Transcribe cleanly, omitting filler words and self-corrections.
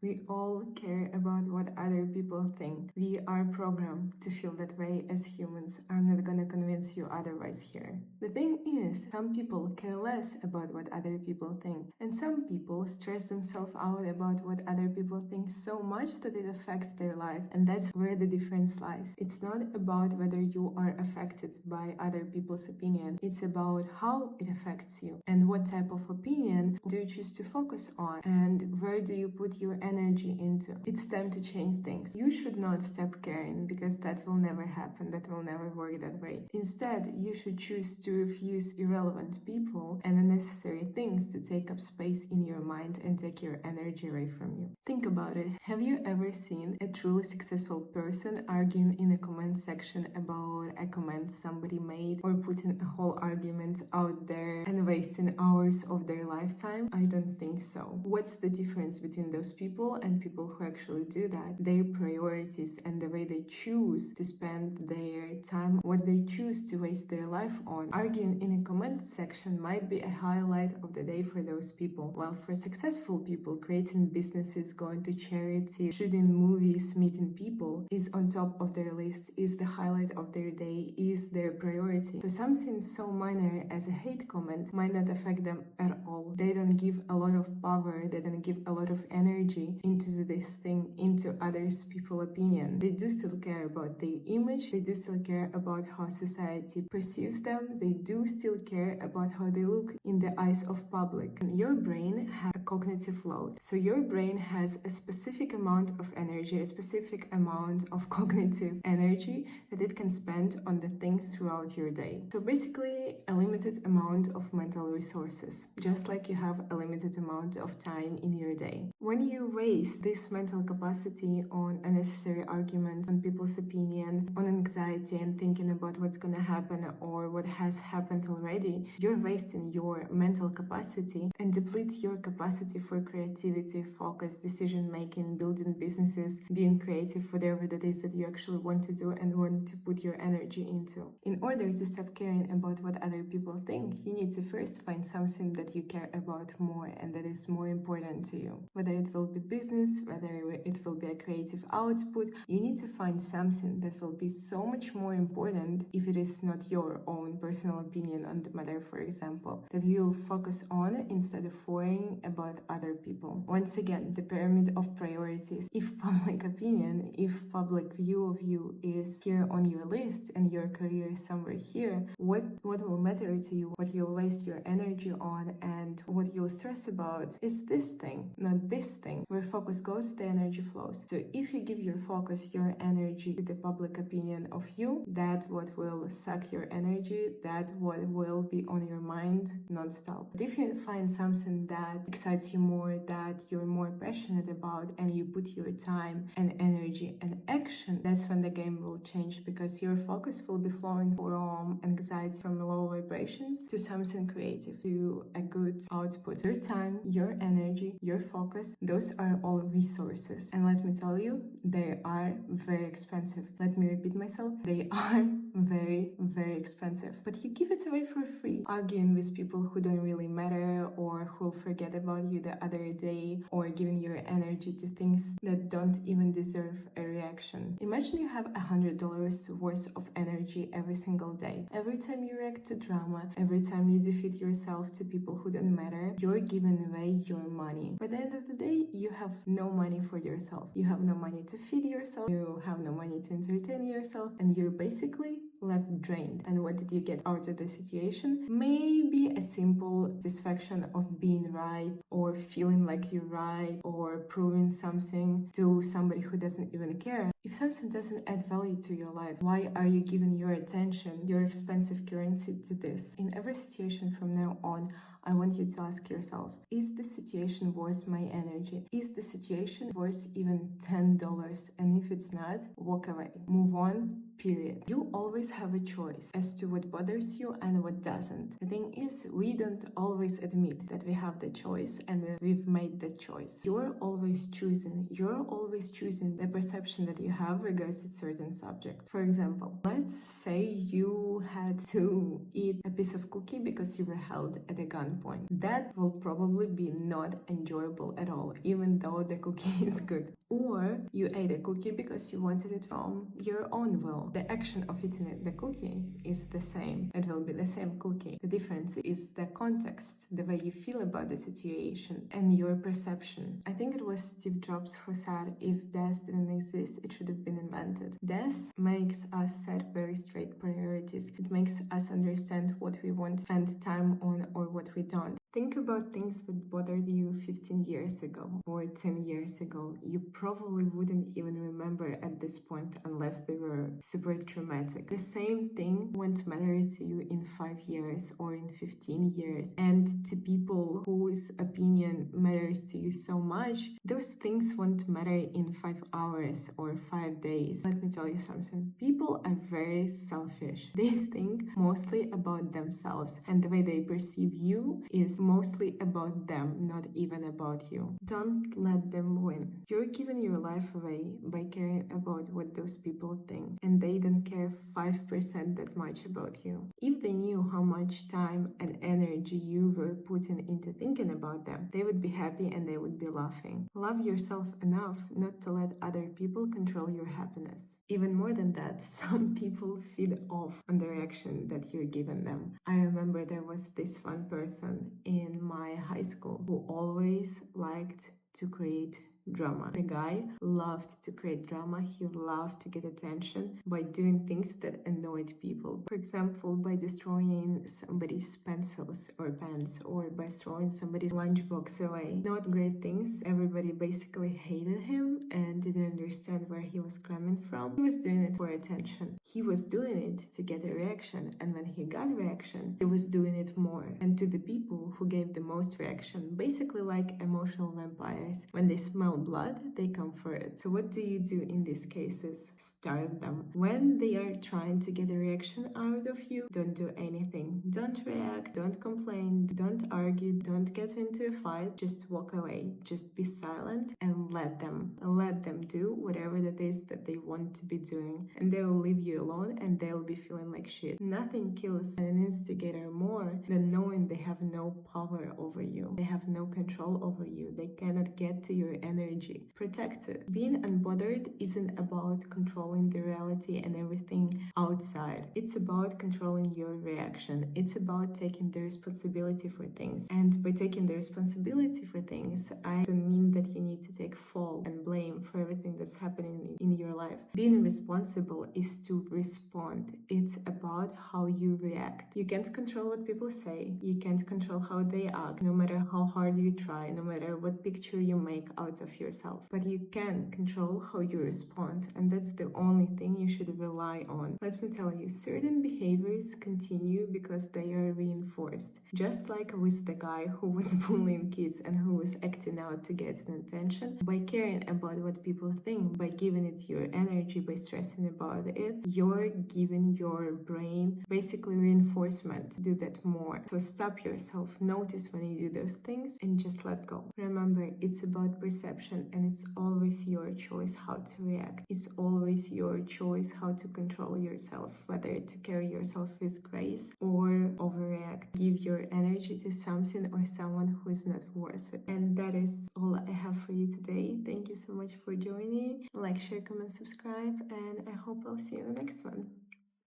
We all care about what other people think. We are programmed to feel that way as humans. I'm not gonna convince you otherwise here. The thing is, some people care less about what other people think, and some people stress themselves out about what other people think so much that it affects their life, and that's where the difference lies. It's not about whether you are affected by other people's opinion, it's about how it affects you and what type of opinion do you choose to focus on and where do you put your energy into. It's time to change things. You should not stop caring because that will never happen, that will never work that way. Instead, you should choose to refuse irrelevant people and unnecessary things to take up space in your mind and take your energy away from you. Think about it. Have you ever seen a truly successful person arguing in a comment section about a comment somebody made, or putting a whole argument out there and wasting hours of their lifetime? I don't think so. What's the difference between those people and people who actually do that? Their priorities and the way they choose to spend their time, what they choose to waste their life on. Arguing in a comment section might be a highlight of the day for those people, while for successful people, creating businesses, going to charity, shooting movies, meeting people is on top of their list, is the highlight of their day, is their priority. So something so minor as a hate comment might not affect them at all. They don't give a lot of power, they don't give a lot of energy into this thing, into others' people's opinion. They do still care about their image, they do still care about how society perceives them, they do still care about how they look in the eyes of public. And your brain has a cognitive load. So your brain has a specific amount of energy, a specific amount of cognitive energy that it can spend on the things throughout your day. So basically a limited amount of mental resources, just like you have a limited amount of time in your day. When you waste this mental capacity on unnecessary arguments, on people's opinion, on anxiety and thinking about what's gonna happen or what has happened already, you're wasting your mental capacity and deplete your capacity for creativity, focus, decision making, building businesses, being creative, whatever that is that you actually want to do and want to put your energy into. In order to stop caring about what other people think, you need to first find something that you care about more and that is more important to you. Whether it will be business, whether it will be a creative output, you need to find something that will be so much more important if it is not your own personal opinion on the matter, for example, that you'll focus on instead of worrying about other people. Once again, the pyramid of priorities. If public opinion, if public view of you is here on your list and your career is somewhere here, what will matter to you, what you'll waste your energy on and what you'll stress about is this thing, not this thing. Where focus goes, the energy flows. So if you give your focus, your energy to the public opinion of you, that's what will suck your energy, that what will be on your mind non-stop. But if you find something that excites you more, that you're more passionate about, and you put your time and energy and action, that's when the game will change, because your focus will be flowing from anxiety, from low vibrations to something creative, to a good output. Your time, your energy, your focus, those are all resources. And let me tell you, they are very expensive. Let me repeat myself, they are very, very expensive. But you give it away for free, arguing with people who don't really matter or who'll forget about you the other day, or giving your energy to things that don't even deserve a reaction. Imagine you have $100 worth of energy every single day. Every time you react to drama, every time you defeat yourself to people who don't matter, you're giving away your money. By the end of the day, you have no money for yourself. You have no money to feed yourself, you have no money to entertain yourself, and you're basically left drained. And what did you get out of the situation? Maybe a simple satisfaction of being right, or feeling like you're right, or proving something to somebody who doesn't even care. If something doesn't add value to your life, why are you giving your attention, your expensive currency to this? In every situation from now on, I want you to ask yourself, is the situation worth my energy? Is the situation worth even $10? And if it's not, walk away. Move on. Period. You always have a choice as to what bothers you and what doesn't. The thing is, we don't always admit that we have the choice and that we've made the choice. You're always choosing. You're always choosing the perception that you have regards a certain subject. For example, let's say you had to eat a piece of cookie because you were held at a gunpoint. one point. That will probably be not enjoyable at all, even though the cookie is good. Or you ate a cookie because you wanted it from your own will. The action of eating the cookie is the same. It will be the same cookie. The difference is the context, the way you feel about the situation, and your perception. I think it was Steve Jobs who said, if death didn't exist, it should have been invented. Death makes us set very straight priorities. It makes us understand what we want to spend time on or what we don't. Think about things that bothered you 15 years ago or 10 years ago. You probably wouldn't even remember at this point unless they were super traumatic. The same thing won't matter to you in 5 years or in 15 years. And to people whose opinion matters to you so much, those things won't matter in 5 hours or 5 days. Let me tell you something. People are very selfish. They think mostly about themselves, and the way they perceive you is mostly about them, not even about you. Don't let them win. You're giving your life away by caring about what those people think, and they don't care 5% that much about you. If they knew how much time and energy you were putting into thinking about them, they would be happy and they would be laughing. Love yourself enough not to let other people control your happiness. Even more than that, some people feed off on the reaction that you're giving them. I remember there was this one person in my high school who always liked to create drama. The guy loved to create drama. He loved to get attention by doing things that annoyed people. For example, by destroying somebody's pencils or pens, or by throwing somebody's lunchbox away. Not great things. Everybody basically hated him and didn't understand where he was coming from. He was doing it for attention. He was doing it to get a reaction, and when he got reaction, he was doing it more. And to the people who gave the most reaction, basically like emotional vampires, when they smell blood, they come for it. So what do you do in these cases? Starve them. When they are trying to get a reaction out of you, don't do anything. Don't react, don't complain, don't argue, don't get into a fight. Just walk away. Just be silent and let them do whatever it is that they want to be doing. And they will leave you alone and they'll be feeling like shit. Nothing kills an instigator more than knowing they have no power over you. They have no control over you. They cannot get to your energy. Protect it. Being unbothered isn't about controlling the reality and everything outside. It's about controlling your reaction. It's about taking the responsibility for things. And by taking the responsibility for things, I don't mean that you need to take fault and blame for everything that's happening in your life. Being responsible is to respond. It's about how you react. You can't control what people say. You can't control how they act, no matter how hard you try, no matter what picture you make out of yourself. But you can control how you respond, and that's the only thing you should rely on. Let me tell you, certain behaviors continue because they are reinforced. Just like with the guy who was bullying kids and who was acting out to get an attention, by caring about what people think, by giving it your energy, by stressing about it, you're giving your brain basically reinforcement to do that more. So stop yourself, notice when you do those things, and just let go. Remember, it's about perception, and it's always your choice how to react. It's always your choice how to control yourself, whether to carry yourself with grace or overreact. Give your energy to something or someone who is not worth it. And that is all I have for you today. Thank you so much for joining. Like, share, comment, subscribe, and I hope I'll see you in the next one.